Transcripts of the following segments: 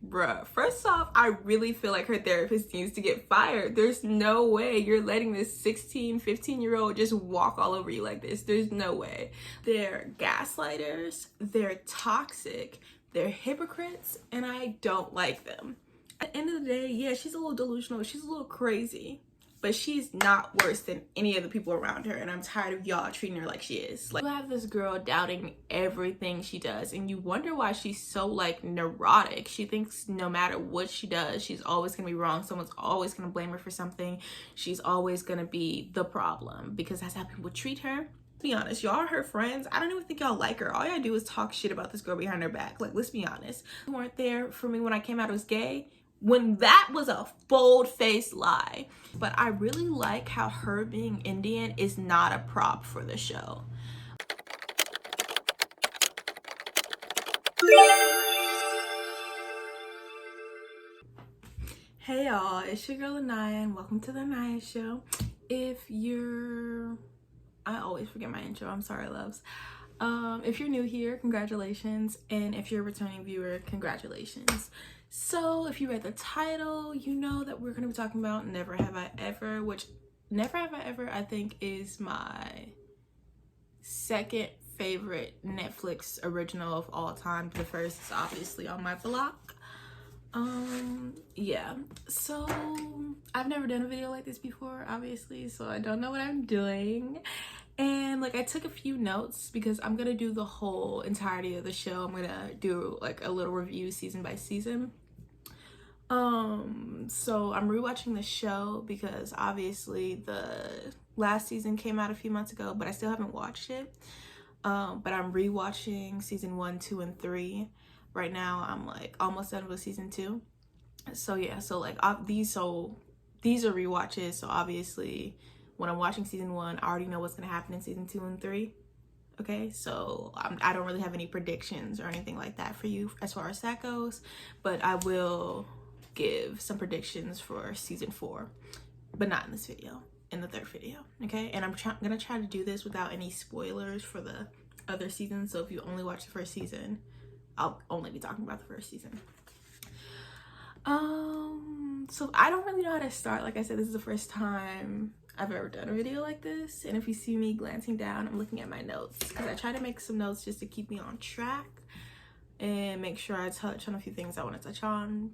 Bruh, first off, I really feel like her therapist needs to get fired. There's no way you're letting this 16, 15-year-old just walk all over you like this. There's no way. They're gaslighters, they're toxic, they're hypocrites, and I don't like them. At the end of the day, yeah, she's a little delusional, she's a little crazy, but she's not worse than any of the people around her, and I'm tired of y'all treating her like she is. Like, you have this girl doubting everything she does, and you wonder why she's so, like, neurotic. She thinks no matter what she does, she's always gonna be wrong. Someone's always gonna blame her for something. She's always gonna be the problem, because that's how people treat her. Be honest, y'all are her friends. I don't even think y'all like her. All y'all do is talk shit about this girl behind her back. Like, let's be honest. You weren't there for me when I came out as gay, when that was a bold-faced lie. But I really like how her being Indian is not a prop for the show. Hey y'all, it's your girl Aniyah, and welcome to the Aniyah Show. I always forget my intro, I'm sorry loves. If you're new here, congratulations, and if you're a returning viewer, congratulations. So if you read the title, you know that we're going to be talking about Never Have I Ever, which Never Have I Ever I think is my second favorite Netflix original of all time. The first is obviously on my block. Yeah, so I've never done a video like this before, obviously, so I don't know what I'm doing. And like, I took a few notes because I'm gonna do the whole entirety of the show. I'm gonna do like a little review season by season. So I'm rewatching the show because obviously the last season came out a few months ago, but I still haven't watched it. But I'm rewatching season 1, 2, and 3. Right now I'm like almost done with season 2. So yeah, so like these are rewatches, so obviously when I'm watching season 1, I already know what's gonna happen in season 2 and 3. Okay, so I don't really have any predictions or anything like that for you as far as that goes, but I will give some predictions for season 4, but not in this video, in the third video. Okay, and I'm gonna try to do this without any spoilers for the other seasons. So if you only watch the first season, I'll only be talking about the first season. So I don't really know how to start. Like I said, this is the first time I've ever done a video like this, and if you see me glancing down, I'm looking at my notes because I try to make some notes just to keep me on track and make sure I touch on a few things I want to touch on.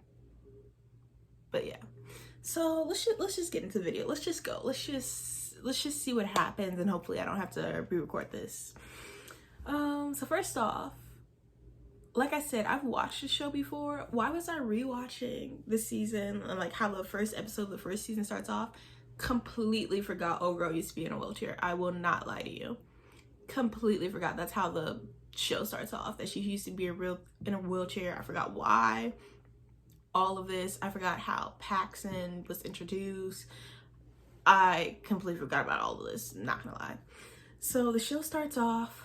But yeah, so let's just get into the video. Let's just go. Let's just see what happens, and hopefully I don't have to re-record this. So first off, like I said, I've watched the show before. Why was I rewatching this season and like how the first episode of the first season starts off? Completely forgot old girl used to be in a wheelchair. I will not lie to you. Completely forgot that's how the show starts off, that she used to be in a wheelchair. I forgot why. All of this. I forgot how Paxson was introduced. I completely forgot about all of this, not gonna lie. So the show starts off,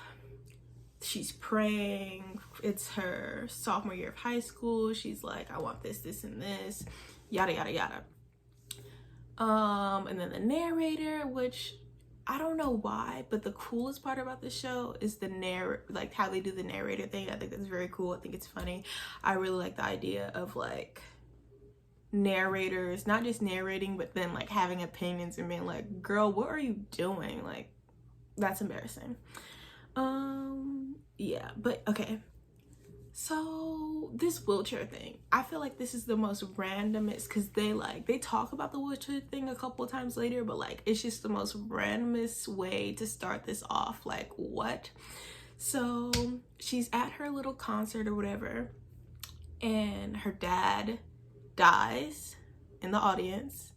she's praying. It's her sophomore year of high school. She's like, I want this, this, and this, yada, yada, yada. And then the narrator, which I don't know why, but the coolest part about the show is like how they do the narrator thing. I think that's very cool. I think it's funny. I really like the idea of like narrators not just narrating, but then like having opinions and being like, girl, what are you doing? Like, that's embarrassing. Yeah, but okay. So this wheelchair thing, I feel like this is the most randomest, because they talk about the wheelchair thing a couple of times later, but like it's just the most randomest way to start this off. Like, what? So she's at her little concert or whatever, and her dad dies in the audience,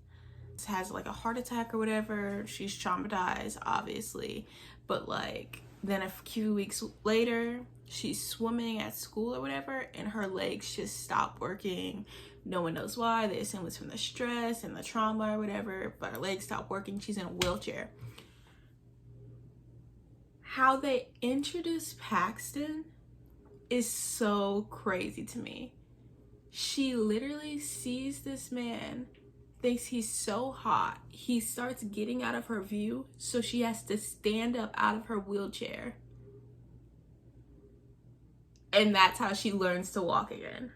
has like a heart attack or whatever. She's traumatized, obviously, but like then a few weeks later, she's swimming at school or whatever, and her legs just stop working. No one knows why. They assume it's from the stress and the trauma or whatever, but her legs stop working. She's in a wheelchair. How they introduce Paxton is so crazy to me. She literally sees this man, thinks he's so hot, he starts getting out of her view, so she has to stand up out of her wheelchair. And that's how she learns to walk again.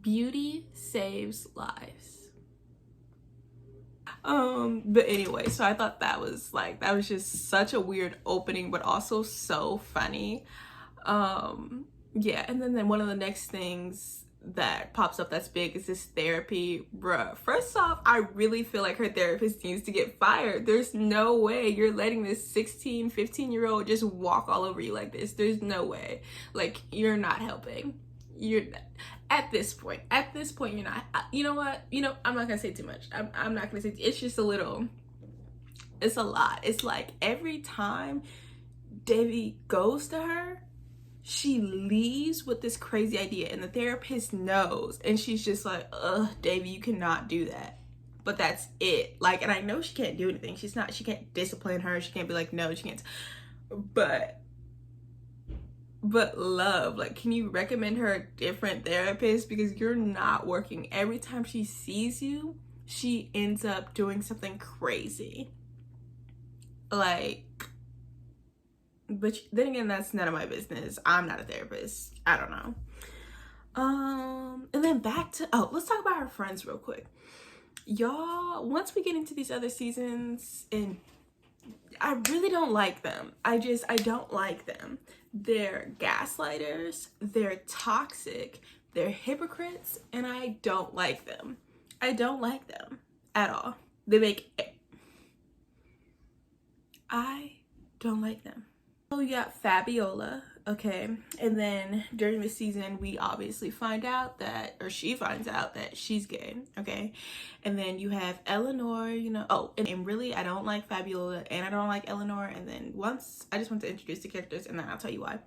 Beauty saves lives. But anyway, so I thought that was just such a weird opening, but also so funny. Yeah, and then one of the next things that pops up that's big is this therapy. Bruh, first off, I really feel like her therapist needs to get fired. There's no way you're letting this 16, 15-year-old just walk all over you like this. There's no way. Like, you're not helping. You're at this point you're not. You know what, I'm not gonna say too much. I'm not gonna say, it's just it's a lot. It's like every time Davy goes to her, she leaves with this crazy idea, and the therapist knows, and she's just like, ugh, Davy, you cannot do that. But that's it. Like, and I know she can't do anything. She can't discipline her. She can't be like, no, she can't. But love, like, can you recommend her a different therapist? Because you're not working. Every time she sees you, she ends up doing something crazy. Like, but then again, that's none of my business. I'm not a therapist. I don't know. And then back to, let's talk about her friends real quick. Y'all, once we get into these other seasons, and I really don't like them. I don't like them. They're gaslighters, they're toxic, they're hypocrites, and I don't like them. I don't like them at all. I don't like them. So you got Fabiola, okay, and then during the season we obviously find out that, or she finds out that she's gay, okay, and then you have Eleanor, and really I don't like Fabiola and I don't like Eleanor, and then once I just want to introduce the characters and then I'll tell you why.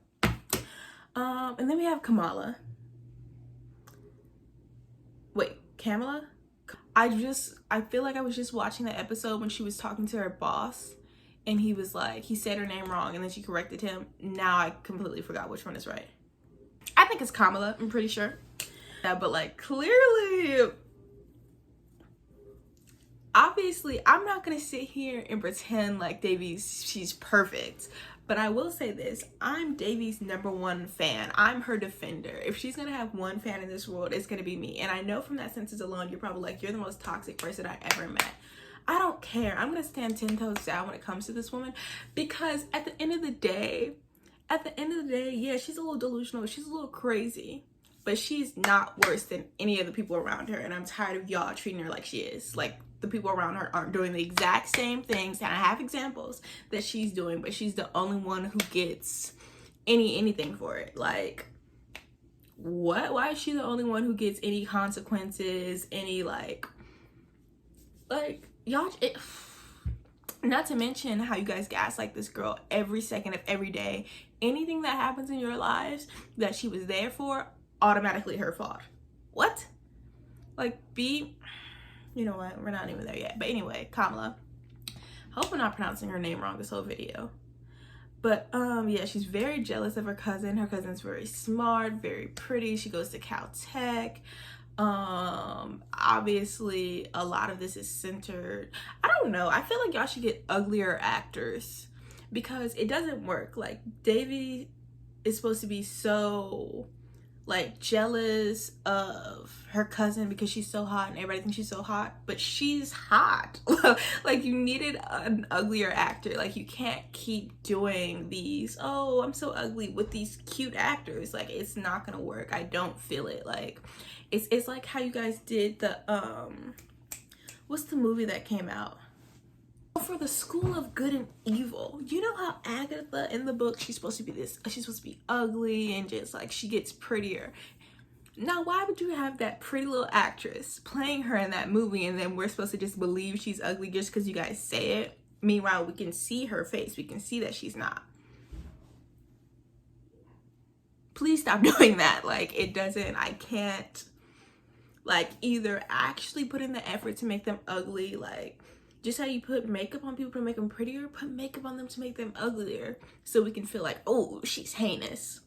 And then we have Kamala. Wait, Kamala? I feel like I was just watching the episode when she was talking to her boss, and he was like, he said her name wrong, and then she corrected him. Now I completely forgot which one is right. I think it's Kamala, I'm pretty sure. Yeah, but like, clearly, obviously, I'm not gonna sit here and pretend like she's perfect. But I will say this, I'm Davy's #1 fan. I'm her defender. If she's gonna have one fan in this world, it's gonna be me. And I know from that sentence alone, you're probably like, you're the most toxic person I ever met. I don't care. I'm gonna stand 10 toes down when it comes to this woman, because at the end of the day, yeah, she's a little delusional, she's a little crazy, but she's not worse than any of the people around her. And I'm tired of y'all treating her like she is. Like, the people around her aren't doing the exact same things, and I have examples that she's doing, but she's the only one who gets anything for it. Like, what? Why is she the only one who gets any consequences, any like y'all, not to mention how you guys gaslight this girl every second of every day. Anything that happens in your lives that she was there for, automatically her fault. What? Like, you know what, we're not even there yet. But anyway, Kamala, hope I'm not pronouncing her name wrong this whole video. But yeah, she's very jealous of her cousin. Her cousin's very smart, very pretty. She goes to Caltech. Obviously a lot of this is centered, I don't know, I feel like y'all should get uglier actors, because it doesn't work. Like, Davy is supposed to be so like jealous of her cousin because she's so hot and everybody thinks she's so hot, but she's hot. Like, you needed an uglier actor. Like, you can't keep doing these, oh, I'm so ugly, with these cute actors. Like, it's not gonna work. I don't feel it. Like, it's like how you guys did the what's the movie that came out for the School of Good and Evil? You know how Agatha in the book, she's supposed to be ugly, and just like she gets prettier. Now, why would you have that pretty little actress playing her in that movie, and then we're supposed to just believe she's ugly just because you guys say it? Meanwhile, we can see her face, we can see that she's not. Please stop doing that. Like, I can't, like, either actually put in the effort to make them ugly, like just how you put makeup on people to make them prettier, put makeup on them to make them uglier, so we can feel like, oh, she's heinous.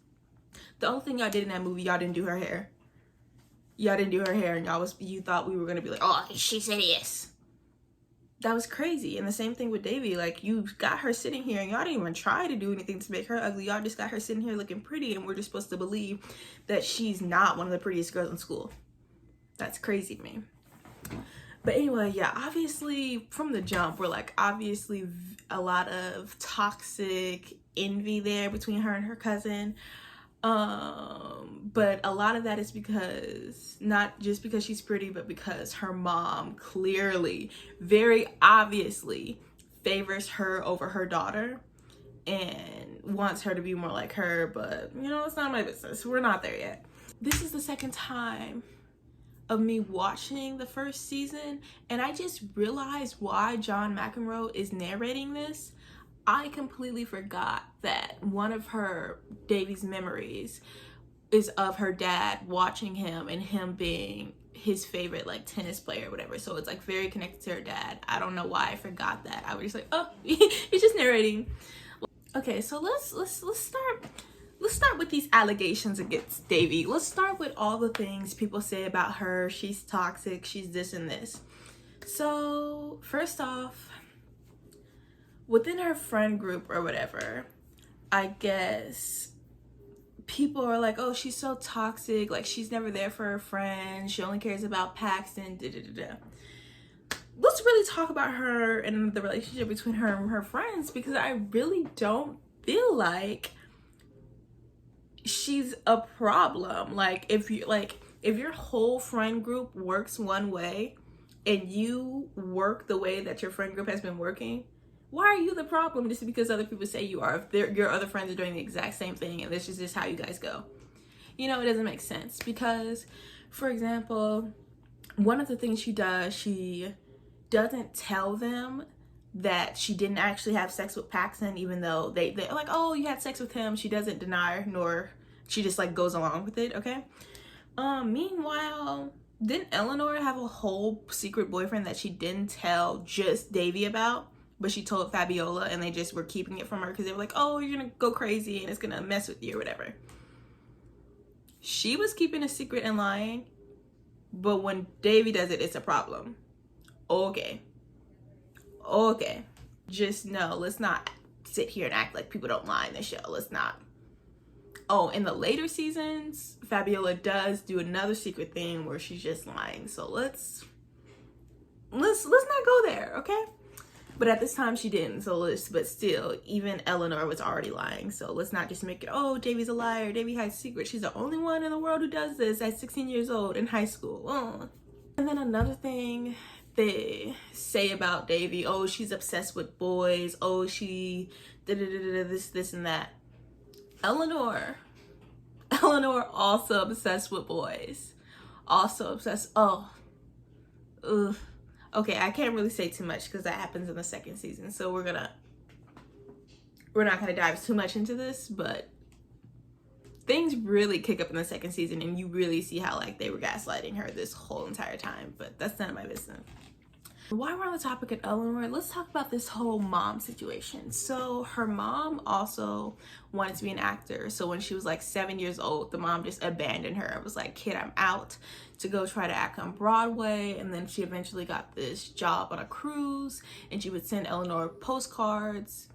The only thing y'all did in that movie, y'all didn't do her hair. Y'all didn't do her hair, and you thought we were gonna be like, oh, she's hideous. That was crazy. And the same thing with Davy. Like, you got her sitting here, and y'all didn't even try to do anything to make her ugly. Y'all just got her sitting here looking pretty, and we're just supposed to believe that she's not one of the prettiest girls in school. That's crazy to me. But anyway, yeah, obviously from the jump, we're like obviously a lot of toxic envy there between her and her cousin. But a lot of that is because, not just because she's pretty, but because her mom clearly, very obviously favors her over her daughter and wants her to be more like her. But you know, it's not my business. We're not there yet. This is the second time of me watching the first season, and I just realized why John McEnroe is narrating this. I completely forgot that one of her Davy's memories is of her dad watching him and him being his favorite like tennis player or whatever. So it's like very connected to her dad. I don't know why I forgot that. I was just like, oh, he's just narrating. Okay, so let's start with these allegations against Davy. Let's start with all the things people say about her. She's toxic, she's this and this. So first off, within her friend group or whatever, I guess people are like, oh, she's so toxic, like she's never there for her friends, she only cares about Paxton, Let's really talk about her and the relationship between her and her friends, because I really don't feel like she's a problem. Like if your whole friend group works one way and you work the way that your friend group has been working, why are you the problem just because other people say you are? If your other friends are doing the exact same thing and this is just how you guys go, you know, it doesn't make sense. Because, for example, one of the things she does, she doesn't tell them that she didn't actually have sex with Paxton, even though they're like, oh, you had sex with him. She doesn't deny, nor she just like goes along with it. Okay. Meanwhile, didn't Eleanor have a whole secret boyfriend that she didn't tell just Davy about, but she told Fabiola, and they just were keeping it from her because they were like, oh, you're gonna go crazy and it's gonna mess with you or whatever. She was keeping a secret and lying, but when Davy does it, it's a problem. Okay. Just no, let's not sit here and act like people don't lie in the show. Let's not. Oh, in the later seasons, Fabiola does do another secret thing where she's just lying. So let's not go there, okay? But at this time she didn't. But still, even Eleanor was already lying. So let's not just make it, oh, Davy's a liar, Davy hides secrets. She's the only one in the world who does this at 16 years old in high school. And then another thing they say about Davy, oh, she's obsessed with boys, oh, she this and that. Eleanor also obsessed with boys, also obsessed. Okay, I can't really say too much because that happens in the second season, so we're not gonna dive too much into this, but things really kick up in the second season and you really see how like they were gaslighting her this whole entire time. But that's none of my business. While we're on the topic of Eleanor, let's talk about this whole mom situation. So her mom also wanted to be an actor. So when she was like 7 years old, the mom just abandoned her. It was like, kid, I'm out, to go try to act on Broadway. And then she eventually got this job on a cruise and she would send Eleanor postcards.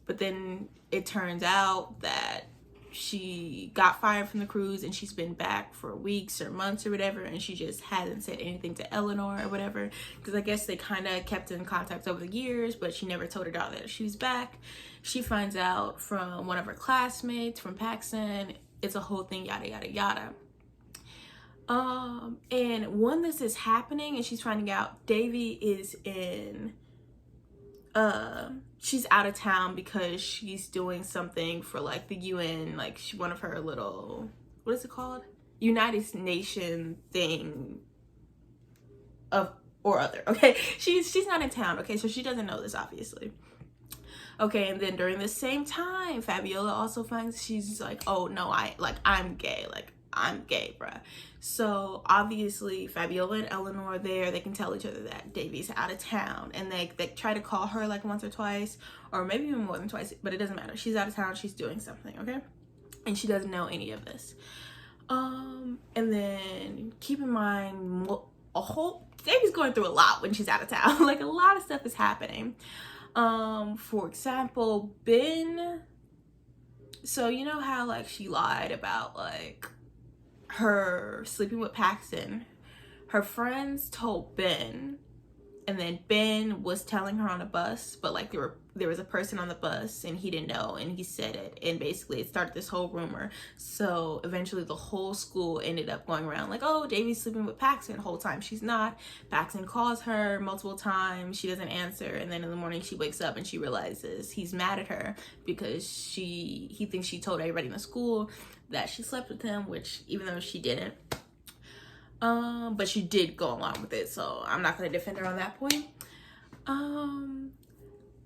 But then it turns out that she got fired from the cruise and she's been back for weeks or months or whatever, and she just hasn't said anything to Eleanor or whatever, because I guess they kind of kept in contact over the years, but she never told her daughter that she was back. She finds out from one of her classmates from Paxton. It's a whole thing, yada yada yada. And when this is happening and she's finding out, Davy is in she's out of town because she's doing something for like the UN, like one of her little, what is it called? United Nations thing of or other. Okay, she's not in town. Okay, so she doesn't know this, obviously. Okay, and then during the same time, Fabiola also finds, she's like, oh no, I'm gay, bruh. So obviously Fabiola and Eleanor there, they can tell each other that Davy's out of town, and they try to call her like once or twice, or maybe even more than twice, but it doesn't matter. She's out of town, she's doing something, okay? And she doesn't know any of this. And then keep in mind, Davy's going through a lot when she's out of town. Like a lot of stuff is happening. For example, Ben, so you know how like she lied about like her sleeping with Paxton her friends told Ben, and then Ben was telling her on a bus, but like there was a person on the bus and he didn't know, and he said it, and basically it started this whole rumor. So eventually the whole school ended up going around like, oh, Davey's sleeping with Paxton the whole time. She's not. Paxton calls her multiple times, she doesn't answer, and then in the morning she wakes up and she realizes he's mad at her because he thinks she told everybody in the school that she slept with him, which even though she didn't. But she did go along with it, so I'm not gonna defend her on that point.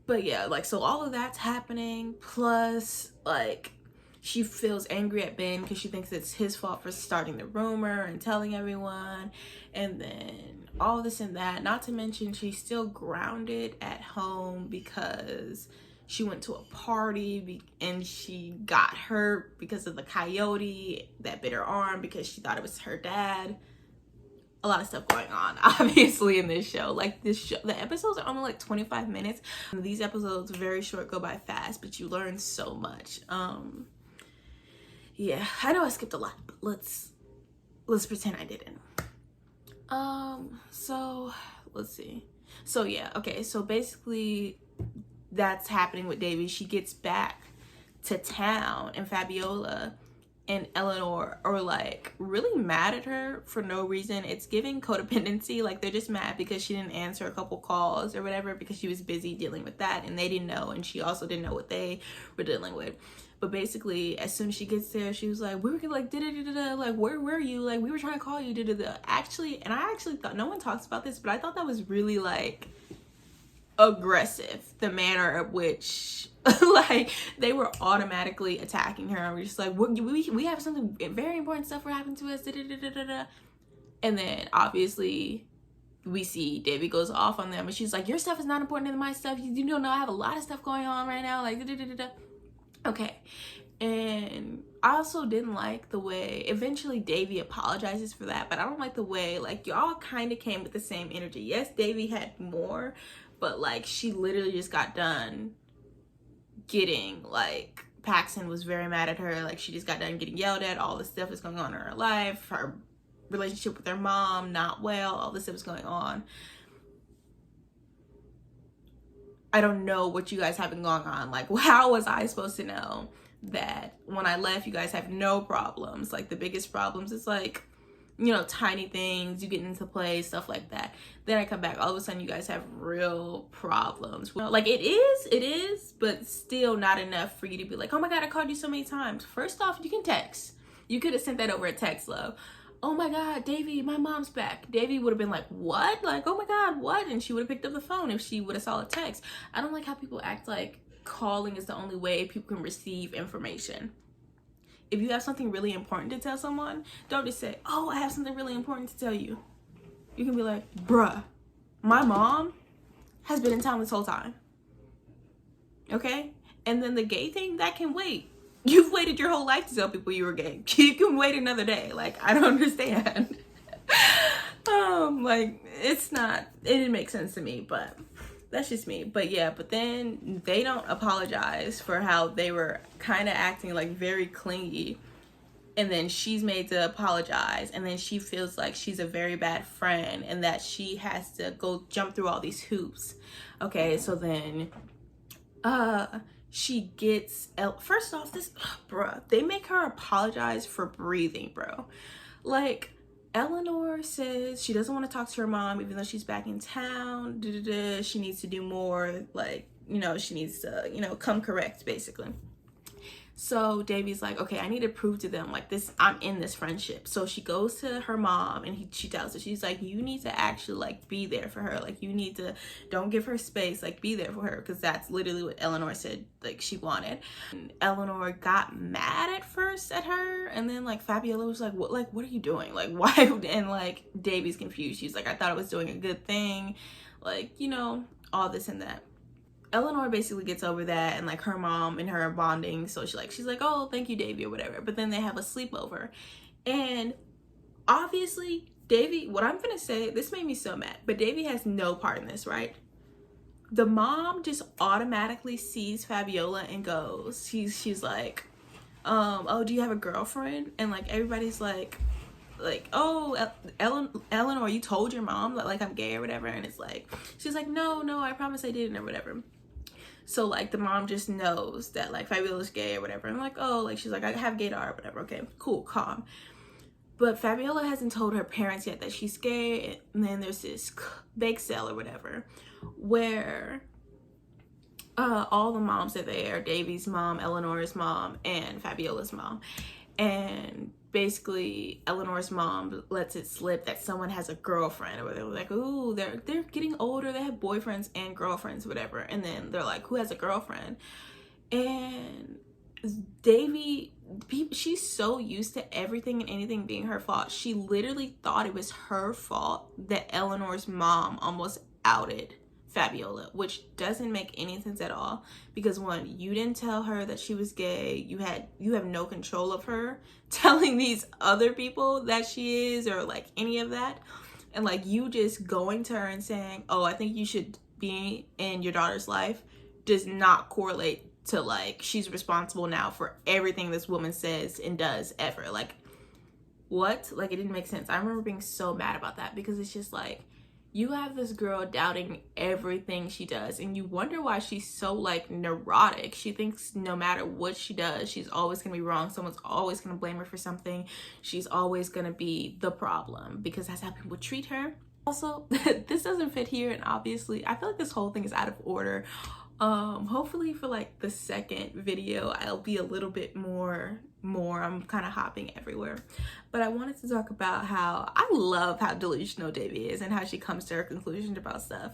But yeah, like, so all of that's happening, plus like she feels angry at Ben because she thinks it's his fault for starting the rumor and telling everyone, and then all this and that. Not to mention she's still grounded at home because she went to a party and she got hurt because of the coyote that bit her arm because she thought it was her dad. A lot of stuff going on obviously in this show. Like, this show, the episodes are only like 25 minutes. These episodes, very short, go by fast, but you learn so much. Yeah, I know I skipped a lot, but let's pretend I didn't. So let's see. So yeah, okay, so basically that's happening with Davy. She gets back to town, and Fabiola and Eleanor are like really mad at her for no reason. It's giving codependency. Like, they're just mad because she didn't answer a couple calls or whatever because she was busy dealing with that, and they didn't know, and she also didn't know what they were dealing with. But basically, as soon as she gets there, she was like, we were like, da-da-da-da-da, like, where were you? Like, we were trying to call you, da-da-da. Actually, and I actually thought, no one talks about this, but I thought that was really like aggressive, the manner of which like they were automatically attacking her. We're just like, we have something very important stuff happening to us, da, da, da, da, da. And then obviously we see Davy goes off on them, and she's like, your stuff is not important than my stuff. You don't know I have a lot of stuff going on right now, like da, da, da, da, da. Okay. And I also didn't like the way eventually Davy apologizes for that, but I don't like the way, like, y'all kind of came with the same energy. Yes, Davy had more, but like she literally just got done getting, like, Paxton was very mad at her. Like, she just got done getting yelled at. All this stuff is going on in her life. Her relationship with her mom, not well. All this stuff is going on. I don't know what you guys have been going on. Like, how was I supposed to know that when I left, you guys have no problems? Like, the biggest problems is like, you know, tiny things, you get into play, stuff like that. Then I come back, all of a sudden you guys have real problems. Well, like, it is, but still not enough for you to be like, oh my God, I called you so many times. First off, you can text. You could have sent that over a text, love. Oh my God, Davy, my mom's back. Davy would have been like, what? Like, oh my God, what? And she would have picked up the phone if she would have saw a text. I don't like how people act like calling is the only way people can receive information. If you have something really important to tell someone, don't just say, oh, I have something really important to tell you. You can be like, bruh, my mom has been in town this whole time. Okay? And then the gay thing, that can wait. You've waited your whole life to tell people you were gay. You can wait another day. Like, I don't understand. Like, it didn't make sense to me, but that's just me. But yeah, but then they don't apologize for how they were kind of acting like very clingy, and then she's made to apologize, and then she feels like she's a very bad friend and that she has to go jump through all these hoops. Okay, so then she gets first off, this bruh, they make her apologize for breathing, bro. Like, Eleanor says she doesn't want to talk to her mom even though she's back in town. She needs to do more, like, you know, she needs to, you know, come correct, basically. So Davy's like, okay, I need to prove to them, like, this, I'm in this friendship. So she goes to her mom and she tells her, she's like, you need to actually, like, be there for her. Like, you need to, don't give her space, like, be there for her. Because that's literally what Eleanor said, like, she wanted. And Eleanor got mad at first at her. And then, like, Fabiola was like, what are you doing? Like, why? And, like, Davy's confused. She's like, I thought I was doing a good thing. Like, you know, all this and that. Eleanor basically gets over that, and like her mom and her are bonding, so she's like, oh, thank you, Davy, or whatever. But then they have a sleepover, and obviously Davy, what I'm gonna say, this made me so mad, but Davy has no part in this, right? The mom just automatically sees Fabiola and goes, she's like, oh, do you have a girlfriend? And like everybody's like, like, oh, Eleanor, you told your mom that like I'm gay or whatever, and it's like, she's like, no, I promise I didn't or whatever. So like the mom just knows that like Fabiola's gay or whatever. I'm like, oh, like she's like, I have gaydar or whatever. Okay, cool, calm. But Fabiola hasn't told her parents yet that she's gay. And then there's this bake sale or whatever where all the moms are there. Davy's mom, Eleanor's mom, and Fabiola's mom. And basically Eleanor's mom lets it slip that someone has a girlfriend, or they're like, ooh, they're getting older, they have boyfriends and girlfriends, whatever. And then they're like, who has a girlfriend? And Davy, she's so used to everything and anything being her fault. She literally thought it was her fault that Eleanor's mom almost outed Fabiola, which doesn't make any sense at all, because one, you didn't tell her that she was gay. You have no control of her telling these other people that she is, or like any of that. And like you just going to her and saying, oh, I think you should be in your daughter's life, does not correlate to like she's responsible now for everything this woman says and does ever. Like, what? Like, it didn't make sense. I remember being so mad about that, because it's just like, you have this girl doubting everything she does, and you wonder why she's so like neurotic. She thinks no matter what she does, she's always gonna be wrong. Someone's always gonna blame her for something. She's always gonna be the problem, because that's how people treat her. Also, this doesn't fit here, and obviously I feel like this whole thing is out of order. Hopefully for like the second video I'll be a little bit more I'm kind of hopping everywhere. But I wanted to talk about how I love how delusional Davy is and how she comes to her conclusions about stuff.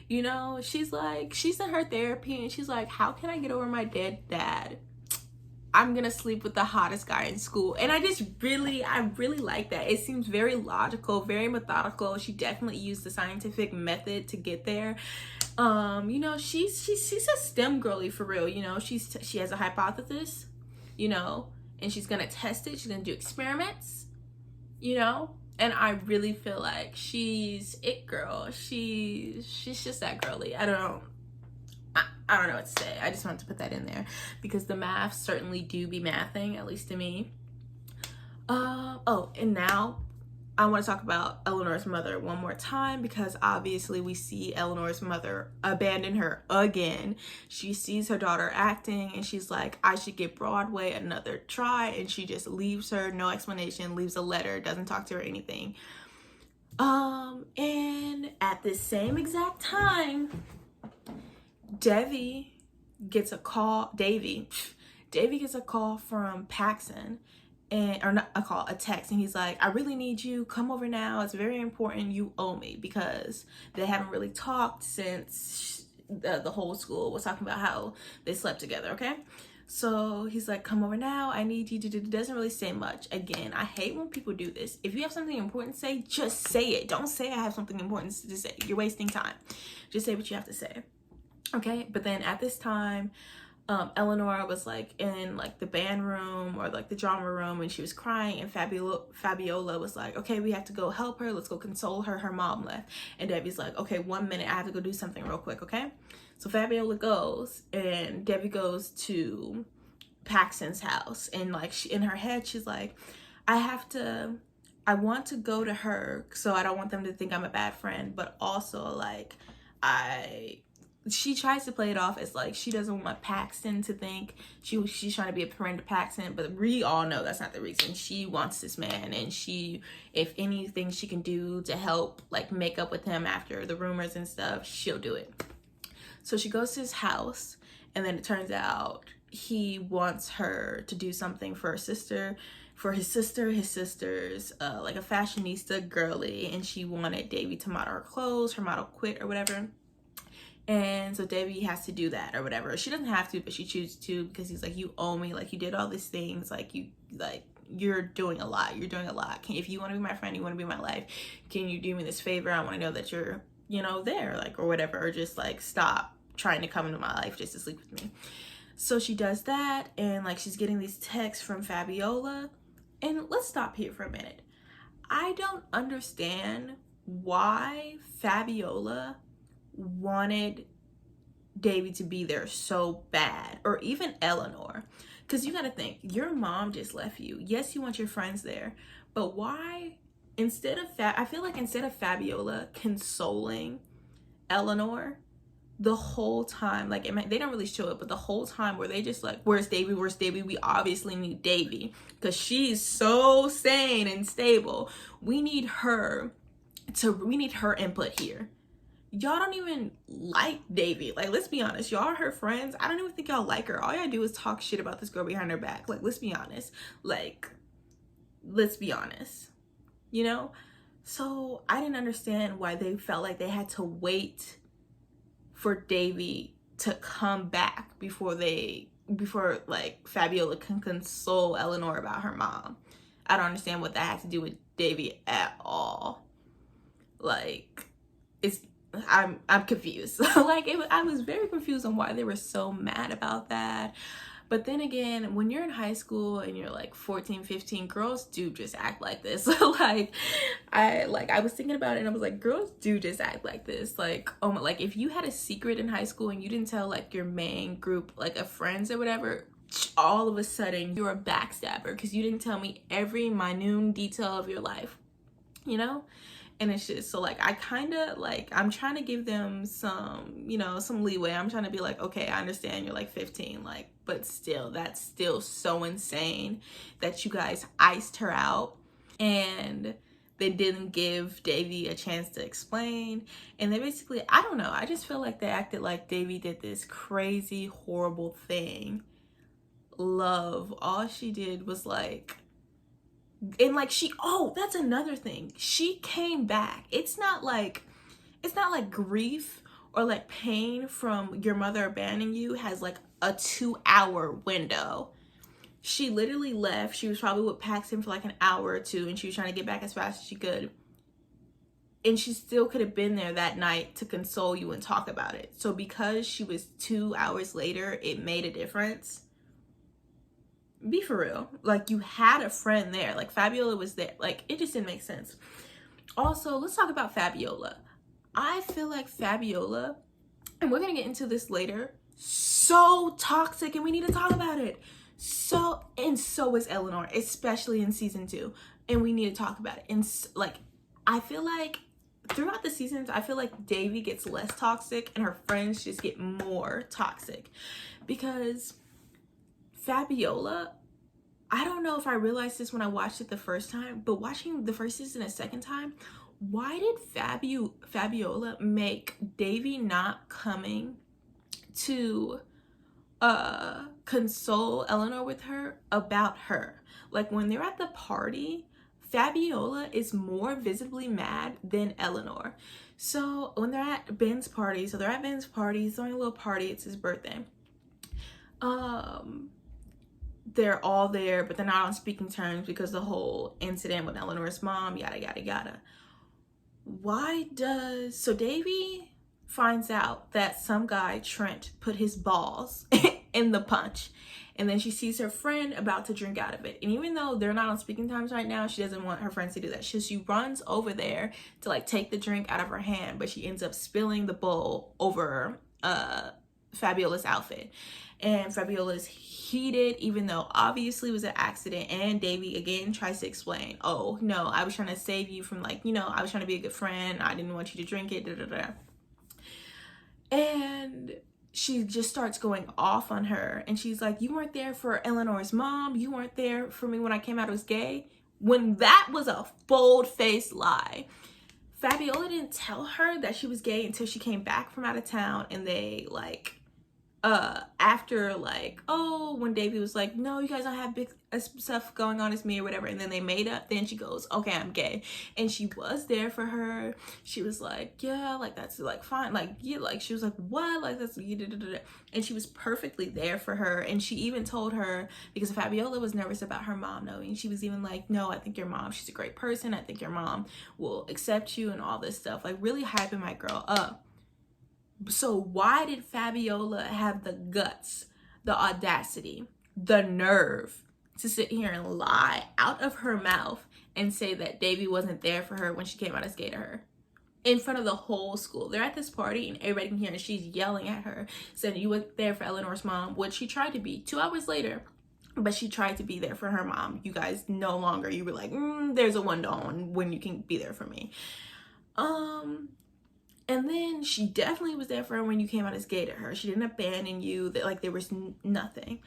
You know, she's in her therapy and she's like, how can I get over my dead dad? I'm gonna sleep with the hottest guy in school. And I really like that. It seems very logical, very methodical. She definitely used the scientific method to get there. You know, she's a STEM girly for real. You know, she has a hypothesis, you know, and she's gonna test it. She's gonna do experiments, you know. And I really feel like she's it girl. She's just that girly. I don't know what to say. I just wanted to put that in there because the maths certainly do be mathing, at least to me. Oh, and now I want to talk about Eleanor's mother one more time, because obviously we see Eleanor's mother abandon her again. She sees her daughter acting and she's like, I should give Broadway another try, and she just leaves her, no explanation, leaves a letter, doesn't talk to her or anything. And at the same exact time, Davy gets a call from Paxson, or not a call, a text, and he's like, I really need you, come over now, it's very important, you owe me, because they haven't really talked since the whole school was talking about how they slept together, okay? So he's like, come over now, I need you to do, doesn't really say much. Again, I hate when people do this. If you have something important to say, just say it. Don't say I have something important to say. You're wasting time. Just say what you have to say. Okay, but then at this time, Eleanor was like in like the band room or like the drama room, and she was crying, and Fabiola was like, okay, we have to go help her, let's go console her, her mom left. And Debbie's like, okay, 1 minute, I have to go do something real quick, okay? So Fabiola goes, and Debbie goes to Paxton's house, and like in her head she's like, I want to go to her, so I don't want them to think I'm a bad friend, but also like she tries to play it off as like she doesn't want Paxton to think she's trying to be a friend to Paxton, but we all know that's not the reason. She wants this man, and if anything she can do to help like make up with him after the rumors and stuff, she'll do it. So she goes to his house, and then it turns out he wants her to do something for her sister. His sister's like a fashionista girly, and she wanted Davy to model her clothes, her model quit or whatever. And so Debbie has to do that or whatever. She doesn't have to, but she chooses to, because he's like, you owe me, like you did all these things, like you're doing a lot. If you want to be my friend, you want to be in my life, can you do me this favor? I want to know that you're, you know, there, like, or whatever, or just like stop trying to come into my life just to sleep with me. So she does that, and like she's getting these texts from Fabiola. And let's stop here for a minute. I don't understand why Fabiola wanted Davy to be there so bad, or even Eleanor, because you got to think, your mom just left you. Yes, you want your friends there, But why, I feel like instead of Fabiola consoling Eleanor the whole time, like they don't really show it, but the whole time where they just like, where's Davy, we obviously need Davy because she's so sane and stable. We need her input here. Y'all don't even like Davy. Like, let's be honest, y'all are her friends. I don't even think y'all like her. All y'all do is talk shit about this girl behind her back. Like, let's be honest, you know? So I didn't understand why they felt like they had to wait for Davy to come back before like Fabiola can console Eleanor about her mom. I don't understand what that had to do with Davy at all. Like, I'm confused. I was very confused on why they were so mad about that. But then again, when you're in high school and you're like 14, 15, girls do just act like this. I was thinking about it and I was like, girls do just act like this. Like, oh my, like if you had a secret in high school and you didn't tell like your main group, like of friends or whatever, all of a sudden you're a backstabber because you didn't tell me every minute detail of your life, you know? And it's just, so like, I kind of like, I'm trying to give them some, you know, some leeway. I'm trying to be like, okay, I understand you're like 15, like, but still, that's still so insane that you guys iced her out and they didn't give Davy a chance to explain. And they basically, I don't know, I just feel like they acted like Davy did this crazy, horrible thing. Love, all she did was like, and like that's another thing, she came back. It's not like grief or like pain from your mother abandoning you has like a 2-hour window. She literally left. She was probably with Paxton for like an hour or two and she was trying to get back as fast as she could, and she still could have been there that night to console you and talk about it. So because she was 2 hours later, it made a difference. Be for real. Like, you had a friend there. Like, Fabiola was there. Like, it just didn't make sense. Also, let's talk about Fabiola. I feel like Fabiola, and we're gonna get into this later, so toxic, and we need to talk about it. So is Eleanor, especially in season 2, and we need to talk about it. And like, I feel like throughout the seasons, I feel like Davy gets less toxic and her friends just get more toxic, because Fabiola, I don't know if I realized this when I watched it the first time, but watching the first season a second time, why did Fabiola make Davy not coming to console Eleanor with her about her? Like, when they're at the party, Fabiola is more visibly mad than Eleanor. So when they're at Ben's party, he's throwing a little party, it's his birthday. They're all there, but they're not on speaking terms because the whole incident with Eleanor's mom, yada, yada, yada. So Davy finds out that some guy, Trent, put his balls in the punch. And then she sees her friend about to drink out of it. And even though they're not on speaking terms right now, she doesn't want her friends to do that. She runs over there to like take the drink out of her hand, but she ends up spilling the bowl over Fabiola's outfit. And Fabiola's heated, even though obviously it was an accident. And Davy again tries to explain, oh no, I was trying to save you from, like, you know, I was trying to be a good friend, I didn't want you to drink it, da da da. And she just starts going off on her, and she's like, you weren't there for Eleanor's mom, you weren't there for me when I came out as gay, when that was a bold-faced lie. Fabiola didn't tell her that she was gay until she came back from out of town, and they like after, like, oh, when Davy was like, no, you guys don't have big stuff going on as me or whatever, and then they made up, then she goes, okay, I'm gay. And she was there for her. She was like, yeah, like, that's like fine, like, yeah, like, she was like, what, like, that's, and she was perfectly there for her. And she even told her, because Fabiola was nervous about her mom knowing, she was even like, no, I think your mom, she's a great person, I think your mom will accept you and all this stuff, like really hyping my girl up. So why did Fabiola have the guts, the audacity, the nerve to sit here and lie out of her mouth and say that Davy wasn't there for her when she came out as gay to her? In front of the whole school. They're at this party and everybody can hear, and she's yelling at her, saying you weren't there for Eleanor's mom, which she tried to be. 2 hours later, but she tried to be there for her mom. You guys no longer, you were like, there's a window on when you can be there for me. And then she definitely was there for her when you came out as gay to her. She didn't abandon you. That like there was nothing.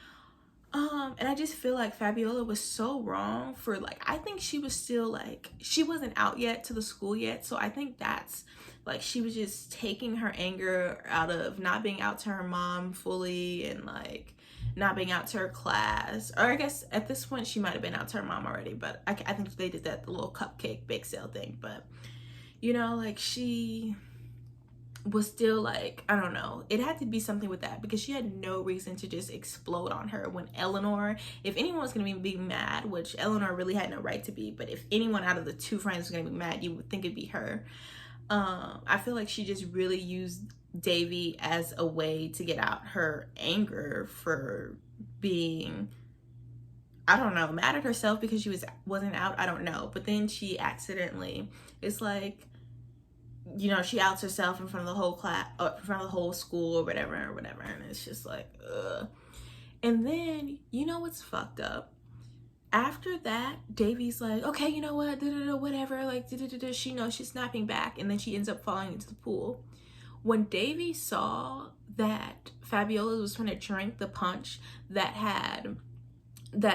And I just feel like Fabiola was so wrong for like, I think she was still like, she wasn't out yet to the school yet. So I think that's like, she was just taking her anger out of not being out to her mom fully and like not being out to her class. Or I guess at this point she might have been out to her mom already, but I think they did that, the little cupcake bake sale thing. But you know, like she was still like, I don't know, it had to be something with that, because she had no reason to just explode on her when Eleanor, if anyone was going to be mad, which Eleanor really had no right to be, but if anyone out of the two friends was going to be mad, you would think it'd be her. I feel like she just really used Davy as a way to get out her anger for being, I don't know, mad at herself because she wasn't out, I don't know. But then she accidentally, it's like, you know, she outs herself in front of the whole class, or in front of the whole school or whatever, and it's just like, ugh. And then, you know what's fucked up? After that, Davy's like, okay, you know what, whatever, like, she knows she's snapping back, and then she ends up falling into the pool. When Davy saw that Fabiola was trying to drink the punch that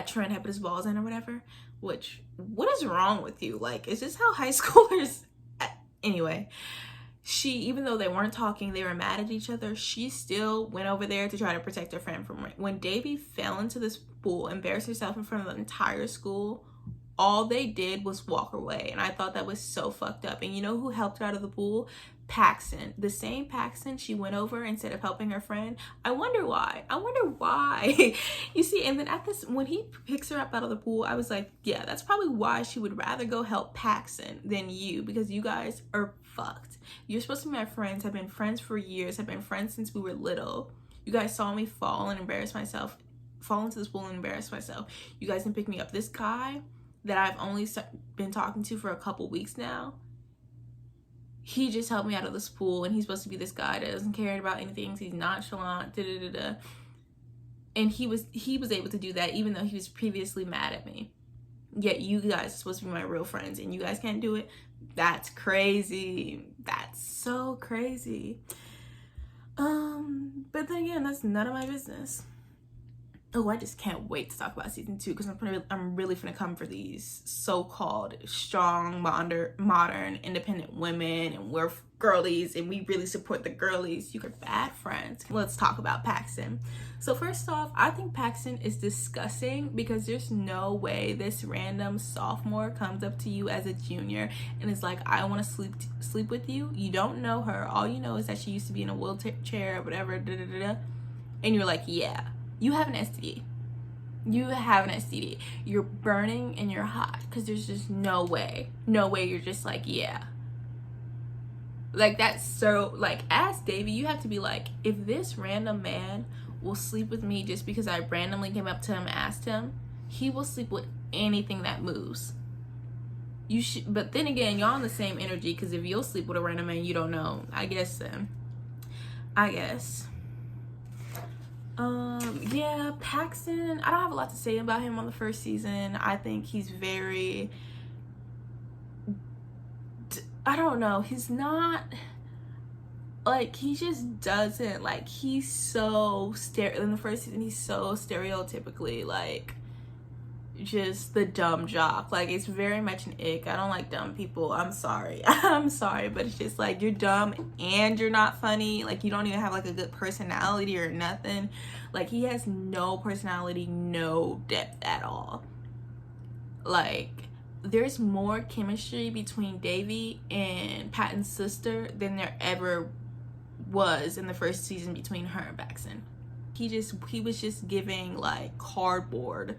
Trent had put his balls in or whatever, which, what is wrong with you? Like, is this how high schoolers... Anyway, she, even though they weren't talking, they were mad at each other, she still went over there to try to protect her friend from it. When Davy fell into this pool, embarrassed herself in front of the entire school, all they did was walk away. And I thought that was so fucked up. And you know who helped her out of the pool? Paxton. The same Paxton she went over instead of helping her friend. I wonder why. You see, and then when he picks her up out of the pool, I was like, yeah, that's probably why she would rather go help Paxton than you, because you guys are fucked. You're supposed to be my friends, have been friends for years, have been friends since we were little. You guys saw me fall into this pool and embarrass myself. You guys didn't pick me up. This guy that I've only been talking to for a couple weeks now, he just helped me out of this pool, and he's supposed to be this guy that doesn't care about anything. He's nonchalant, and he was able to do that even though he was previously mad at me. Yet you guys are supposed to be my real friends, and you guys can't do it. That's crazy. That's so crazy. But then again, that's none of my business. Oh, I just can't wait to talk about season 2, because I'm really gonna come for these so-called strong, modern, independent women, and we're girlies, and we really support the girlies. You are bad friends. Let's talk about Paxton. So first off, I think Paxton is disgusting, because there's no way this random sophomore comes up to you as a junior and is like, I want to sleep with you. You don't know her. All you know is that she used to be in a wheelchair or whatever, and you're like, yeah. You have an STD. You're burning and you're hot, because there's just no way you're just like, yeah. Like, that's so, like, as Davy, you have to be like, if this random man will sleep with me just because I randomly came up to him and asked him, he will sleep with anything that moves. You should, but then again, y'all on the same energy, because if you'll sleep with a random man you don't know, I guess. Yeah, Paxton, I don't have a lot to say about him on the first season. I think he's very, I don't know, he's not, like, he just doesn't, like, he's so, in the first season, he's so stereotypically, like, just the dumb jock. Like, it's very much an ick. I don't like dumb people. I'm sorry, but it's just like, you're dumb and you're not funny. Like, you don't even have like a good personality or nothing. Like, he has no personality, no depth at all. Like, there's more chemistry between Davy and Patton's sister than there ever was in the first season between her and Paxton. He was just giving like cardboard.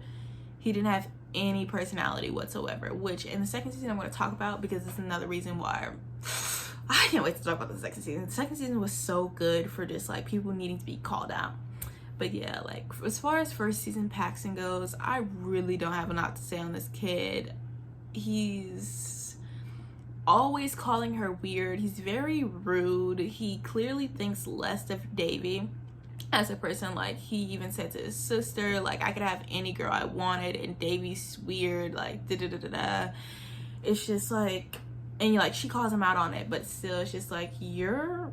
He didn't have any personality whatsoever, which in the second season I'm going to talk about, because it's another reason why I can't wait to talk about the second season. The second season was so good for just like people needing to be called out. But yeah, like, as far as first season Paxton goes, I really don't have a lot to say on this kid. He's always calling her weird. He's very rude. He clearly thinks less of Davy. as a person. Like, he even said to his sister, like, I could have any girl I wanted, and Davy's weird, like, da-da-da-da-da. It's just like, and like, she calls him out on it, but still, it's just like, you're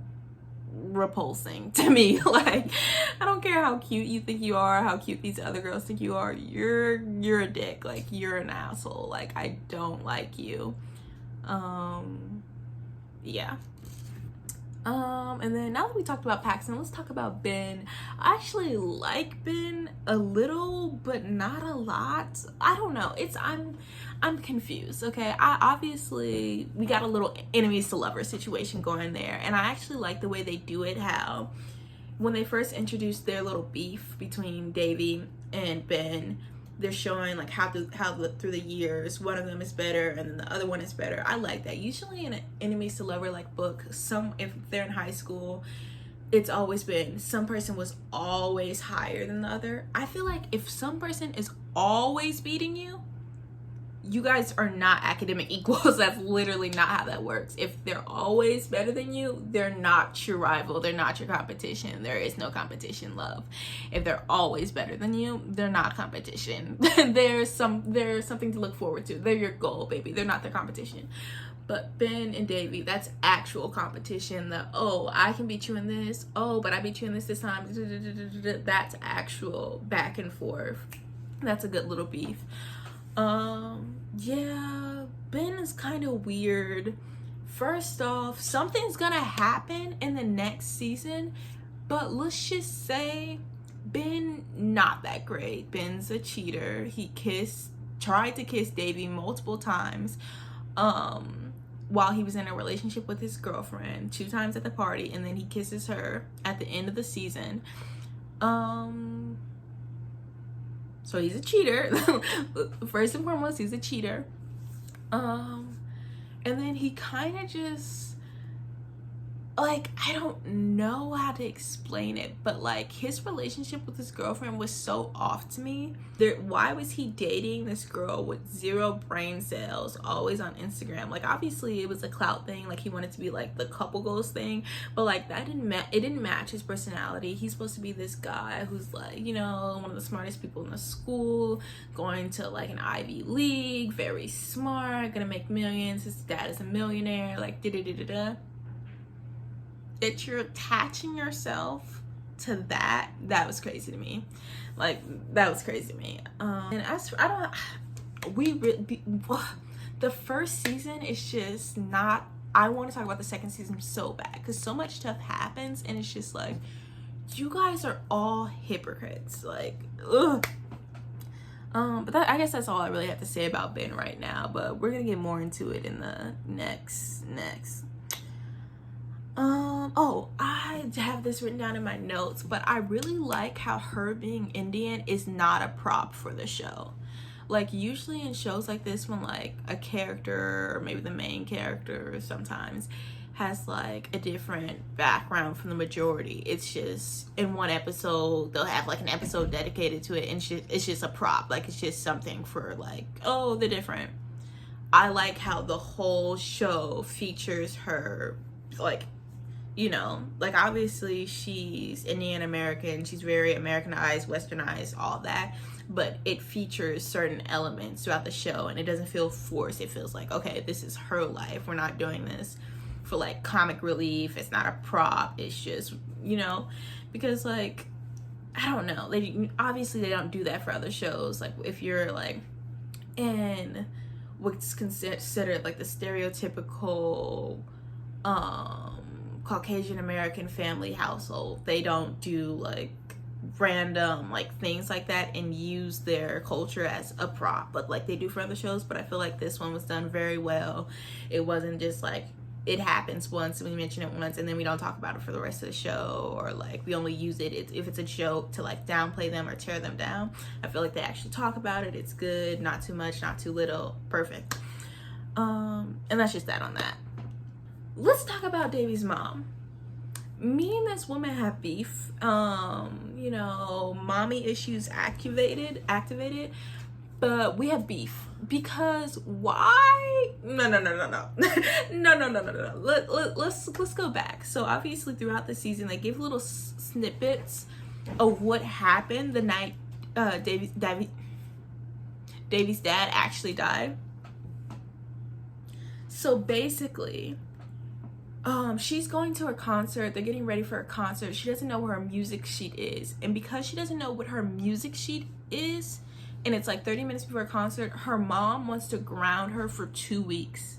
repulsing to me. Like, I don't care how cute you think you are, how cute these other girls think you are, you're a dick. Like, you're an asshole. Like, I don't like you. Yeah. And then now that we talked about Paxton, let's talk about Ben. I actually like Ben a little, but not a lot. I don't know. I'm confused. Okay, we got a little enemies to lovers situation going there, and I actually like the way they do it. How when they first introduced their little beef between Davy and Ben, they're showing like how through the years one of them is better and then the other one is better. I like that. Usually in an enemies to lover like book, if they're in high school, it's always been some person was always higher than the other. I feel like if some person is always beating you, you guys are not academic equals. That's literally not how that works. If they're always better than you, they're not your rival. They're not your competition. There is no competition love. If they're always better than you, they're not competition. There's something to look forward to. They're your goal, baby. They're not the competition. But Ben and Davy, that's actual competition. Oh, I can beat you in this. Oh, but I beat you in this time. That's actual back and forth. That's a good little beef. Yeah, Ben is kind of weird. First off, something's gonna happen in the next season, but let's just say Ben not that great. Ben's a cheater. He tried to kiss Davy multiple times while he was in a relationship with his girlfriend, 2 times at the party, and then he kisses her at the end of the season. So he's a cheater. First and foremost, he's a cheater. And then he kind of just, like, I don't know how to explain it, but like his relationship with his girlfriend was so off to me. Why was he dating this girl with 0 brain cells, always on Instagram? Like, obviously it was a clout thing, like he wanted to be like the couple goals thing, but like that didn't match his personality. He's supposed to be this guy who's like, you know, one of the smartest people in the school, going to like an Ivy League, very smart, gonna make millions, his dad is a millionaire, like da-da-da-da-da. That you're attaching yourself to that was crazy to me. Like, that was crazy to me. And as for, the first season is just not, I want to talk about the second season so bad because so much stuff happens and it's just like, you guys are all hypocrites. Like, ugh. But I guess that's all I really have to say about Ben right now, but we're gonna get more into it in the next. Oh, I have this written down in my notes, but I really like how her being Indian is not a prop for the show. Like, usually in shows like this, when like a character or maybe the main character sometimes has like a different background from the majority, it's just in one episode they'll have like an episode dedicated to it and it's just a prop. Like, it's just something for like, oh, they're different. I like how the whole show features her, like, you know, like obviously she's Indian American, she's very Americanized, westernized, all that, but it features certain elements throughout the show and it doesn't feel forced. It feels like, okay, this is her life. We're not doing this for like comic relief. It's not a prop. It's just, you know, because like, I don't know, they don't do that for other shows. Like, if you're like in what's considered like the stereotypical Caucasian American family household, they don't do like random like things like that and use their culture as a prop, but like they do for other shows. But I feel like this one was done very well. It wasn't just like it happens once and we mention it once and then we don't talk about it for the rest of the show, or like we only use it if it's a joke to like downplay them or tear them down. I feel like they actually talk about it. It's good, not too much, not too little, perfect. And that's just that on that. Let's talk about Davy's mom. Me and this woman have beef. You know, mommy issues activated, but we have beef because why? No. Let's go back. So obviously throughout the season they give little snippets of what happened the night Davy's dad actually died. So basically, she's going to her concert. They're getting ready for her concert. She doesn't know where her music sheet is. And because she doesn't know what her music sheet is, and it's like 30 minutes before her concert, her mom wants to ground her for 2 weeks.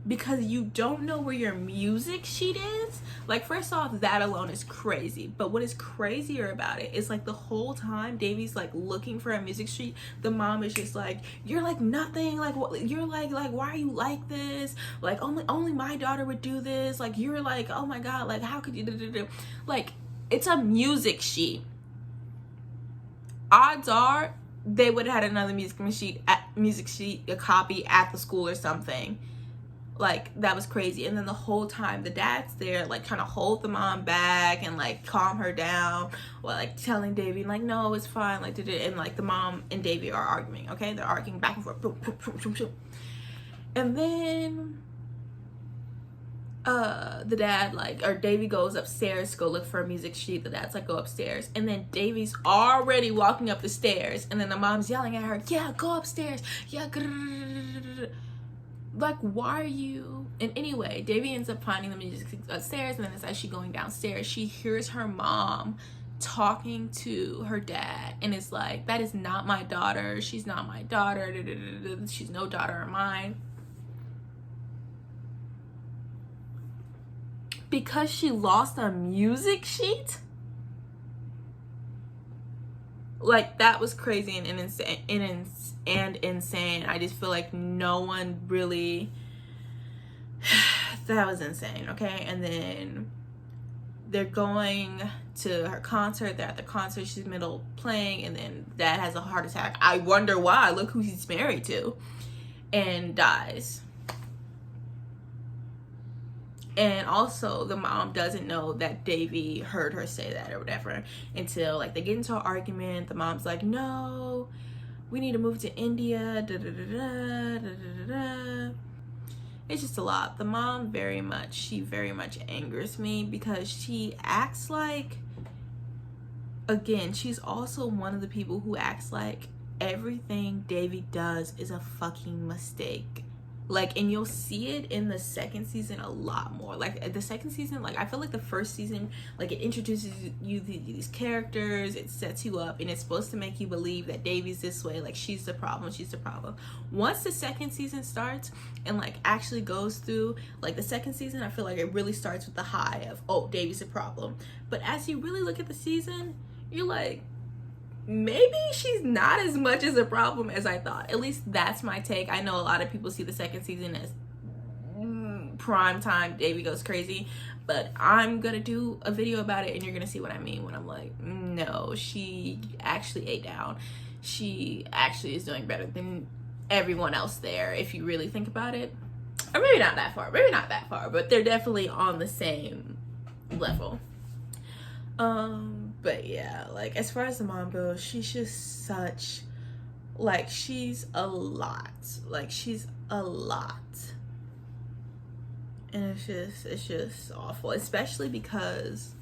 Because you don't know where your music sheet is. Like, first off, that alone is crazy. But what is crazier about it is, like, the whole time Davy's like looking for a music sheet, the mom is just like, you're like nothing, like what, you're like why are you like this, like only my daughter would do this, like you're like, oh my god, like how could you like, it's a music sheet. Odds are they would have had another music sheet, a copy at the school or something. Like, that was crazy. And then the whole time the dad's there, like, trying to hold the mom back and like calm her down, or like telling Davy like, no, it's fine, like, and like the mom and Davy are arguing. Okay, they're arguing back and forth, boom, boom, boom, boom, boom. And then the dad, like, or Davy goes upstairs to go look for a music sheet. The dad's like, go upstairs. And then Davy's already walking up the stairs, and then the mom's yelling at her, yeah, go upstairs, yeah. Like, why are you? And anyway, Davy ends up finding the music upstairs, and then as she's going downstairs, she hears her mom talking to her dad, and it's like, that is not my daughter, she's not my daughter, she's no daughter of mine. Because she lost a music sheet? Like, that was crazy and insane. I just feel like no one really, that was insane. Okay, and then they're going to her concert. They're at the concert, she's middle playing, and then dad has a heart attack. I wonder why. Look who he's married to, and dies. And also, the mom doesn't know that Davy heard her say that or whatever until, like, they get into an argument. The mom's like, no, we need to move to India. It's just a lot. The mom very much angers me because she acts like, again, she's also one of the people who acts like everything Davy does is a fucking mistake. Like, and you'll see it in the second season a lot more. Like, the second season, like, I feel like the first season, like, it introduces you these characters, it sets you up, and it's supposed to make you believe that Davy's this way, like, she's the problem. Once the second season starts and, like, actually goes through, like, the second season, I feel like it really starts with the high of, oh, Davy's a problem. But as you really look at the season, you're like, maybe she's not as much as a problem as I thought. At least that's my take. I know a lot of people see the second season as prime time Davy goes crazy, but I'm gonna do a video about it and you're gonna see what I mean when I'm like, no, she actually ate down. She actually is doing better than everyone else there, if you really think about it. Or maybe not that far, but they're definitely on the same level. But yeah, like, as far as the mom goes, she's just such, like, she's a lot. And it's just awful, especially because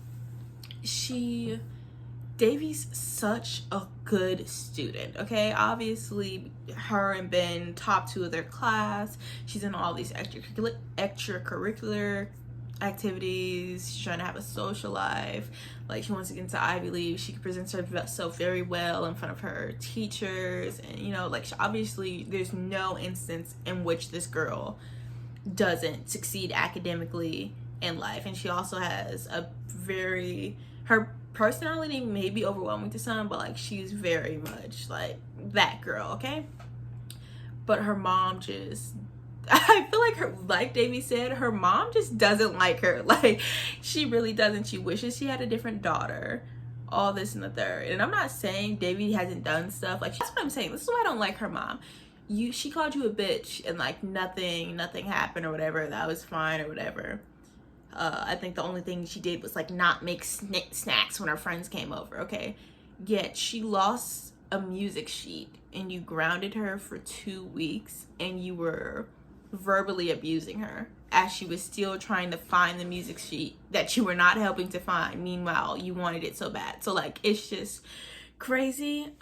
Davy's such a good student, okay? Obviously, her and Ben top 2 of their class. She's in all these extracurricular activities. She's trying to have a social life. Like, she wants to get into Ivy League. She presents herself very well in front of her teachers, and, you know, like, obviously there's no instance in which this girl doesn't succeed academically in life. And she also has her personality may be overwhelming to some, but, like, she's very much like that girl, okay? But her mom just, I feel like like Davy said, her mom just doesn't like her. Like, she really doesn't. She wishes she had a different daughter, all this and the third. And I'm not saying Davy hasn't done stuff. Like, that's what I'm saying. This is why I don't like her mom. She called you a bitch and, like, nothing happened or whatever. That was fine or whatever. I think the only thing she did was, like, not make snacks when her friends came over, okay? Yet she lost a music sheet and you grounded her for 2 weeks, and you were verbally abusing her as she was still trying to find the music sheet that you were not helping to find. Meanwhile, you wanted it so bad. So like, it's just crazy.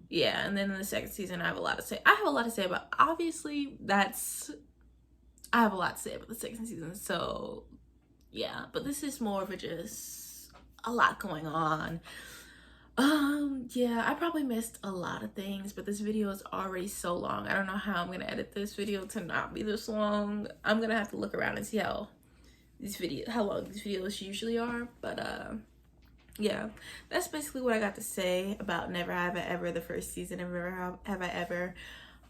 Yeah, and then in the second season, I have a lot to say. I have a lot to say about, obviously, I have a lot to say about the second season, so yeah. But this is more of a just a lot going on. Yeah, I probably missed a lot of things, but this video is already so long. I don't know how I'm gonna edit this video to not be this long. I'm gonna have to look around and see how long these videos usually are, but yeah, that's basically what I got to say about Never Have I Ever, the first season of Never Have I Ever.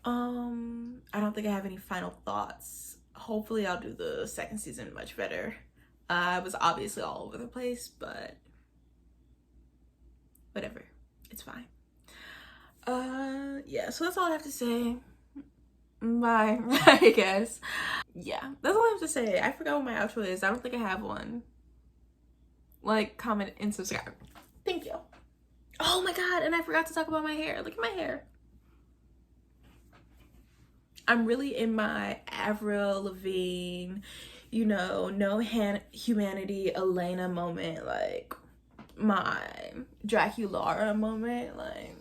I don't think I have any final thoughts. Hopefully I'll do the second season much better. I was obviously all over the place, but whatever, it's fine. Yeah, so that's all I have to say. Bye. I guess. Yeah, that's all I have to say. I forgot what my outro is. I don't think I have one. Like, comment, and subscribe. Thank you. Oh my god, and I forgot to talk about my hair. Look at my hair. I'm really in my Avril Lavigne, you know, no humanity Elena moment, like my Draculaura moment, like